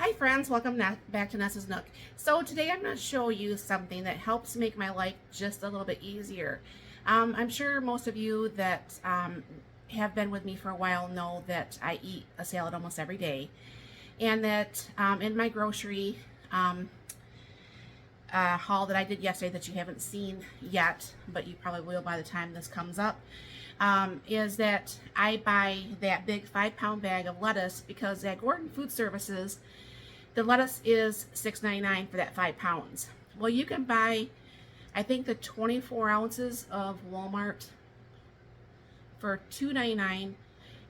Hi friends, welcome back to Nessa's Nook. So today I'm going to show you something that helps make my life just a little bit easier. I'm sure most of you that have been with me for a while know that I eat a salad almost every day, and that in my grocery haul that I did yesterday that you haven't seen yet, but you probably will by the time this comes up, is that I buy that big 5-pound bag of lettuce because at Gordon Food Services the lettuce is $6.99 for that 5 pounds. Well, you can buy, I think, the 24 ounces of Walmart for $2.99,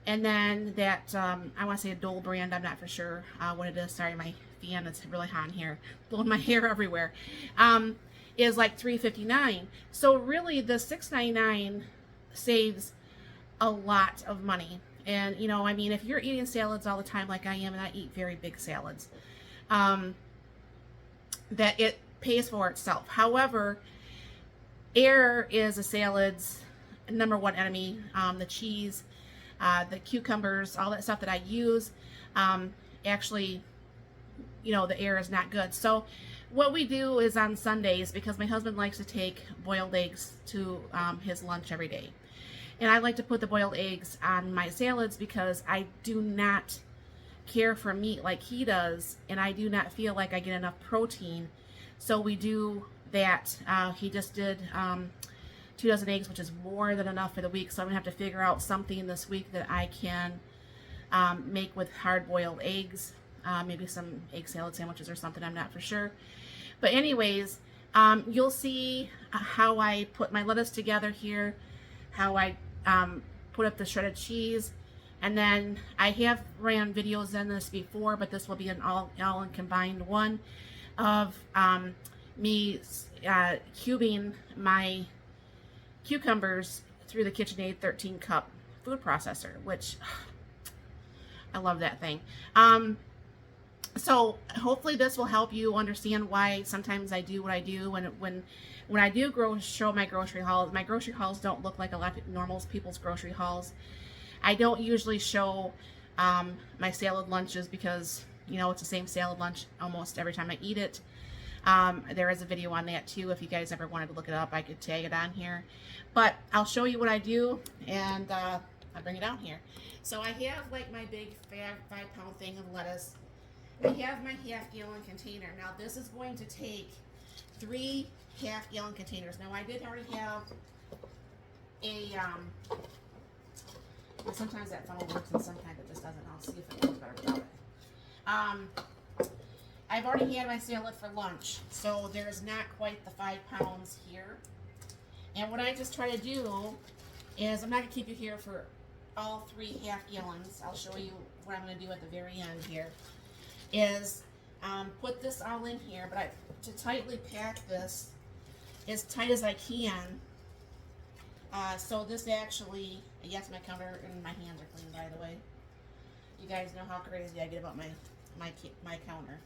and then that I want to say a Dole brand. I'm not for sure what it is. Sorry, my fan, it's really hot in here, blowing my hair everywhere. Is like $3.59. So really, the $6.99 saves a lot of money. And you know, I mean, if you're eating salads all the time like I am, and I eat very big salads, that it pays for itself. However, air is a salad's number one enemy. The cheese, the cucumbers, all that stuff that I use, actually, you know, the air is not good. So what we do is on Sundays, because my husband likes to take boiled eggs to his lunch every day. And I like to put the boiled eggs on my salads because I do not care for meat like he does, and I do not feel like I get enough protein. So we do that. He just did 2 dozen eggs, which is more than enough for the week. So I'm gonna have to figure out something this week that I can make with hard-boiled eggs, maybe some egg salad sandwiches or something. I'm not for sure. But anyways, you'll see how I put my lettuce together here, how I put up the shredded cheese, and then I have ran videos on this before, but this will be an all in combined one of me cubing my cucumbers through the KitchenAid 13 cup food processor, which I love that thing. So hopefully this will help you understand why sometimes I do what I do when I do show my grocery hauls. My grocery hauls don't look like a lot of normal people's grocery hauls. I don't usually show my salad lunches because, you know, it's the same salad lunch almost every time I eat it. There is a video on that too. If you guys ever wanted to look it up, I could tag it on here. But I'll show you what I do, and I'll bring it down here. So I have like my big 5-pound thing of lettuce. I have my half-gallon container. Now this is going to take 3 half-gallon containers. Now I did already have a, well, sometimes that funnel works and sometimes it just doesn't. I'll see if it works better without it. I've already had my salad for lunch, so there's not quite the 5 pounds here. And what I just try to do is, I'm not going to keep you here for all 3 half-gallons. I'll show you what I'm going to do at the very end here. Is put this all in here, but to tightly pack this as tight as I can. So this actually, yes, my counter and my hands are clean, by the way. You guys know how crazy I get about my counter.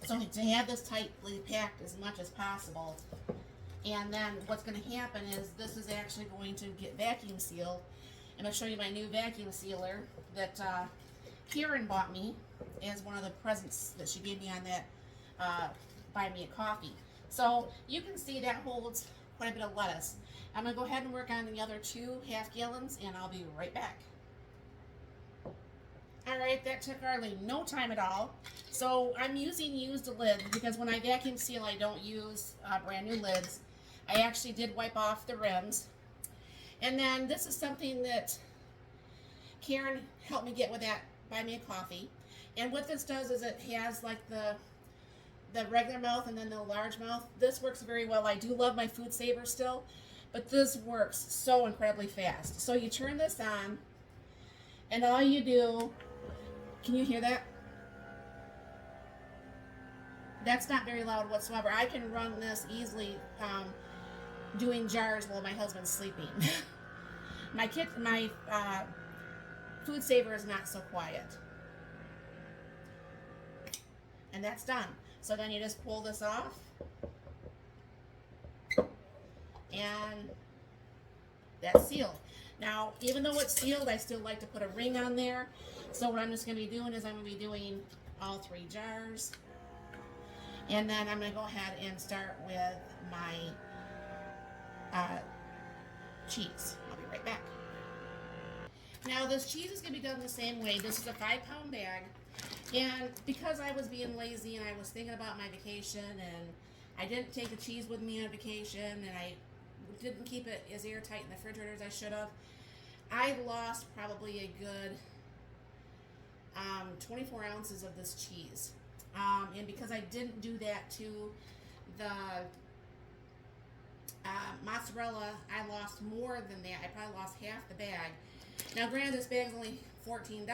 So to have this tightly packed as much as possible, and then what's going to happen is this is actually going to get vacuum sealed. I'm going to show you my new vacuum sealer that Karen bought me as one of the presents that she gave me on that buy me a coffee. So you can see that holds quite a bit of lettuce. I'm going to go ahead and work on the other 2 half-gallons, and I'll be right back. Alright, that took hardly no time at all. So I'm using used lids because when I vacuum seal I don't use brand new lids. I actually did wipe off the rims. And then this is something that Karen helped me get with that buy me a coffee. And what this does is it has like the regular mouth and then the large mouth. This works very well. I do love my Food Saver still, but this works so incredibly fast. So you turn this on, and all you do, can you hear that? That's not very loud whatsoever. I can run this easily doing jars while my husband's sleeping. my Food Saver is not so quiet. And that's done. So then you just pull this off, and that's sealed. Now, even though it's sealed, I still like to put a ring on there So what I'm just going to be doing is I'm going to be doing all 3 jars. And then I'm going to go ahead and start with my cheese. I'll be right back. Now this cheese is going to be done the same way. This is a 5-pound bag. And because I was being lazy and I was thinking about my vacation and I didn't take the cheese with me on vacation and I didn't keep it as airtight in the refrigerator as I should have, I lost probably a good 24 ounces of this cheese. And because I didn't do that to the mozzarella, I lost more than that. I probably lost half the bag. Now granted, this bag's only $14,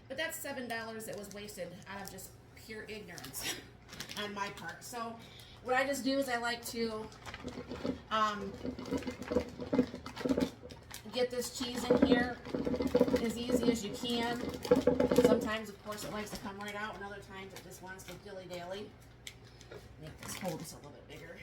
but that's $7 that was wasted out of just pure ignorance on my part. So what I just do is I like to get this cheese in here as easy as you can. Sometimes, of course, it likes to come right out, and other times it just wants to dilly-dally. Make this hole just a little bit bigger.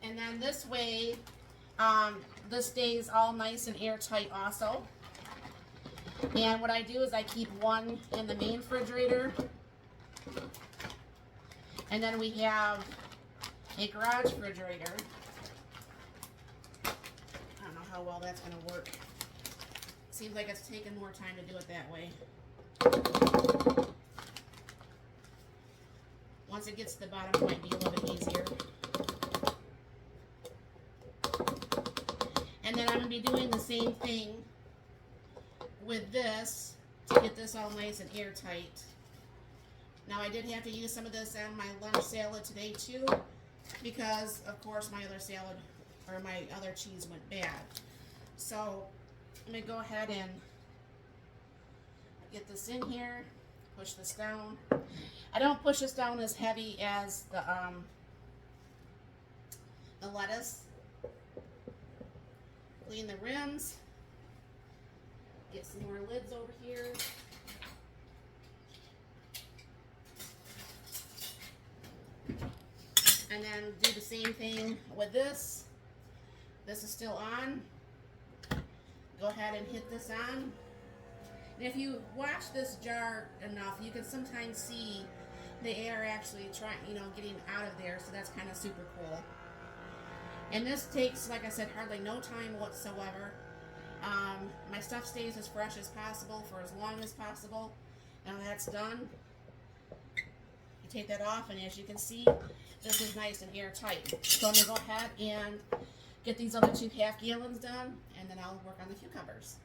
And then this way, this stays all nice and airtight also. And what I do is I keep one in the main refrigerator. And then we have a garage refrigerator. I don't know how well that's going to work. Seems like it's taking more time to do it that way. Once it gets to the bottom, it might be a little bit easier. And then I'm going to be doing the same thing with this to get this all nice and airtight. Now I did have to use some of this on my lunch salad today too, because of course my other salad or my other cheese went bad. So I'm going to go ahead and get this in here, push this down. I don't push this down as heavy as the lettuce. Clean the rims. Get some more lids over here. And then do the same thing with this. This is still on. Go ahead and hit this on. And if you watch this jar enough, you can sometimes see the air actually getting out of there. So that's kind of super cool. And this takes, like I said, hardly no time whatsoever. My stuff stays as fresh as possible for as long as possible. And when that's done, you take that off, and as you can see, this is nice and airtight. So I'm going to go ahead and get these other 2 half gallons done, and then I'll work on the cucumbers.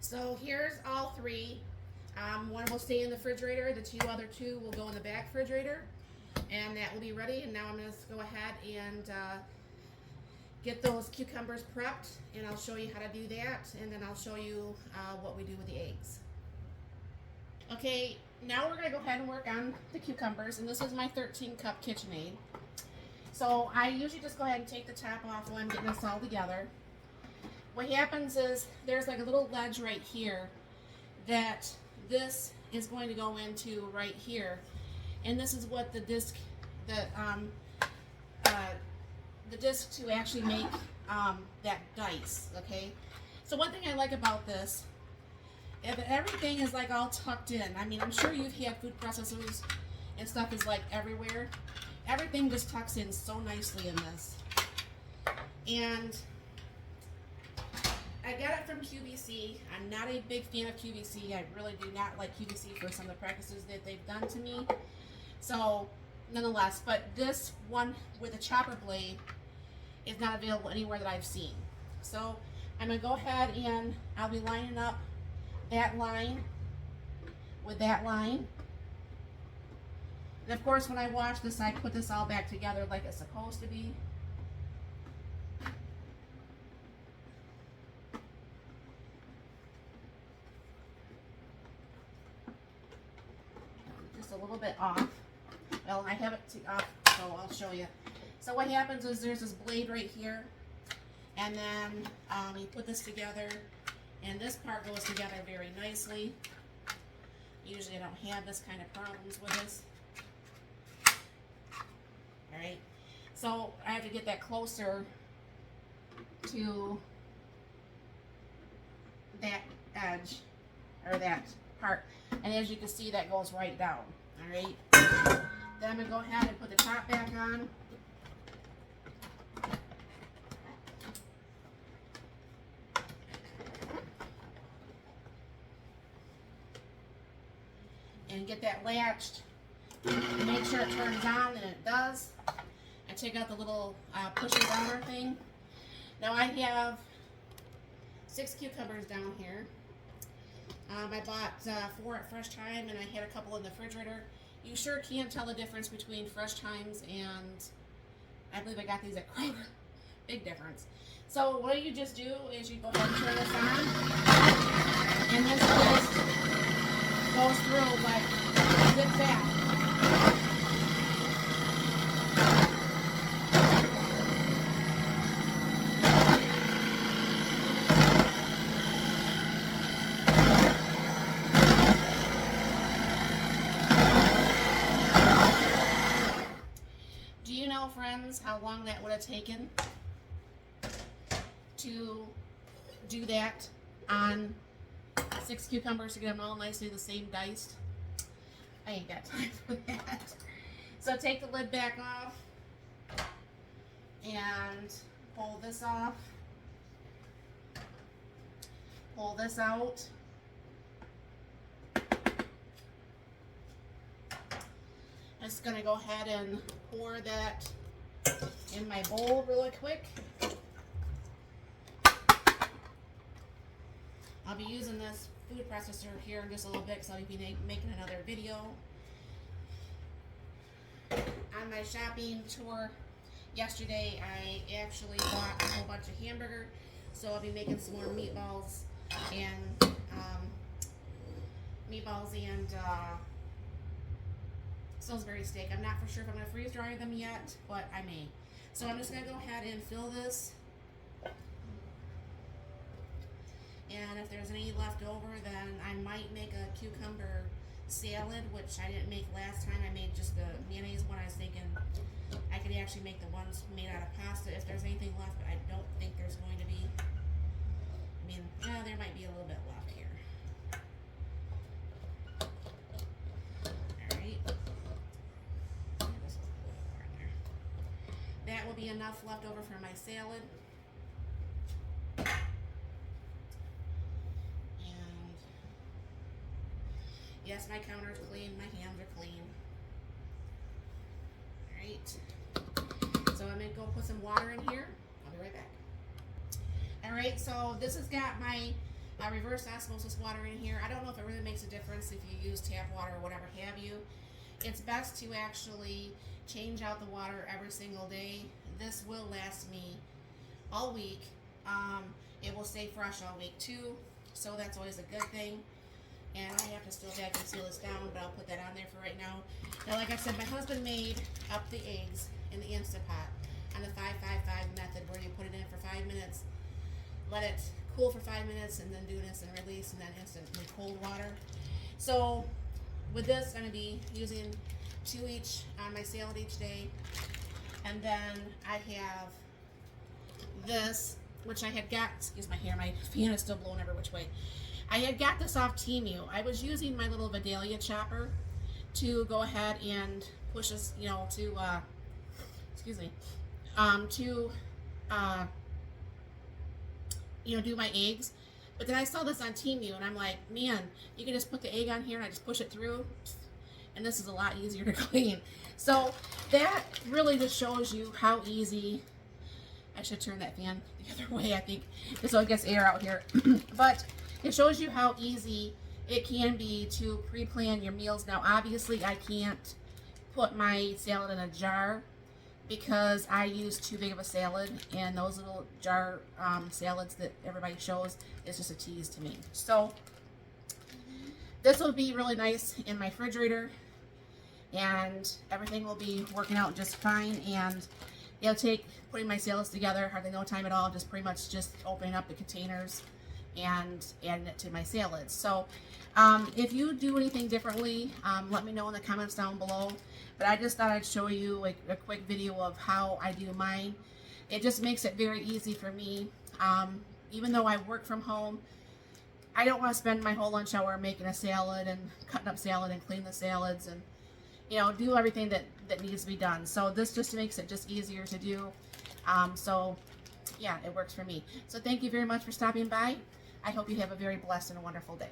So here's all 3. One will stay in the refrigerator, the other two will go in the back refrigerator, and that will be ready. And now I'm going to go ahead and get those cucumbers prepped, and I'll show you how to do that, and then I'll show you what we do with the eggs. Okay, now we're going to go ahead and work on the cucumbers, and this is my 13-cup KitchenAid. So I usually just go ahead and take the top off while I'm getting this all together. What happens is there's like a little ledge right here that this is going to go into right here, and this is what the disc, the disc to actually make that dice. Okay, so one thing I like about this, if everything is like all tucked in. I mean, I'm sure you've had food processors and stuff is like everywhere. Everything just tucks in so nicely in this. And I got it from QVC. I'm not a big fan of QVC. I really do not like QVC for some of the practices that they've done to me. So, nonetheless, but this one with a chopper blade is not available anywhere that I've seen. So, I'm going to go ahead and I'll be lining up that line with that line. And of course, when I wash this, I put this all back together like it's supposed to be. Just a little bit off. Well, I have it off, so I'll show you. So what happens is there's this blade right here, and then you put this together, and this part goes together very nicely. Usually I don't have this kind of problems with this. So I have to get that closer to that edge, or that part. And as you can see, that goes right down. Alright. Then I'm going to go ahead and put the top back on. And get that latched. Make sure it turns on, and it does. I take out the little pusher downer thing. Now I have 6 cucumbers down here. I bought 4 at Fresh Time, and I had a couple in the refrigerator. You sure can't tell the difference between Fresh Times and I believe I got these at Kroger. Big difference. So what you just do is you go ahead and turn this on, and this just goes through like zip-zap. Do you know, friends, how long that would have taken to do that on 6 cucumbers to get them all nicely the same diced? I ain't got time for that. So take the lid back off and pull this off. Pull this out. I'm just going to go ahead and pour that in my bowl really quick. I'll be using this food processor here in just a little bit because I'll be making another video. On my shopping tour yesterday, I actually bought a whole bunch of hamburger, so I'll be making some more meatballs and Salisbury steak. I'm not for sure if I'm going to freeze dry them yet, but I may. So I'm just going to go ahead and fill this. And if there's any left over, then I might make a cucumber salad, which I didn't make last time. I made just the mayonnaise one. I was thinking I could actually make the ones made out of pasta if there's anything left, but I don't think there's going to be. I mean, yeah, there might be a little bit left here. That will be enough left over for my salad. And yes, my counter's clean, my hands are clean. Alright. So I'm going to go put some water in here. I'll be right back. Alright, so this has got my reverse osmosis water in here. I don't know if it really makes a difference if you use tap water or whatever have you. It's best to actually change out the water every single day. This will last me all week. It will stay fresh all week too, so that's always a good thing. And I have to still vacuum seal this down, but I'll put that on there for right now. Now, like I said, my husband made up the eggs in the Instant Pot on the 5-5-5 method, where you put it in for 5 minutes, let it cool for 5 minutes, and then do this and release, and then instantly cold water. So with this, I'm going to be using 2 each on my salad each day. And then I have this, which I had got, excuse my hair, my fan is still blowing every which way. I had got this off Temu. I was using my little Vidalia chopper to go ahead and push this, you know, to, do my eggs. But then I saw this on Temu, and I'm like, man, you can just put the egg on here, and I just push it through, and this is a lot easier to clean. So that really just shows you how easy. I should turn that fan the other way, I think, so it gets air out here. But it shows you how easy it can be to pre-plan your meals. Now, obviously, I can't put my salad in a jar because I use too big of a salad, and those little jar salads that everybody shows is just a tease to me. So this will be really nice in my refrigerator, and everything will be working out just fine. And it'll take putting my salads together hardly no time at all, just pretty much just opening up the containers and adding it to my salads. So if you do anything differently, let me know in the comments down below. but I just thought I'd show you like a quick video of how I do mine. It just makes it very easy for me. Even though I work from home, I don't want to spend my whole lunch hour making a salad and cutting up salad and clean the salads and, you know, do everything that needs to be done. So this just makes it just easier to do. So yeah, it works for me. So thank you very much for stopping by. I hope you have a very blessed and wonderful day.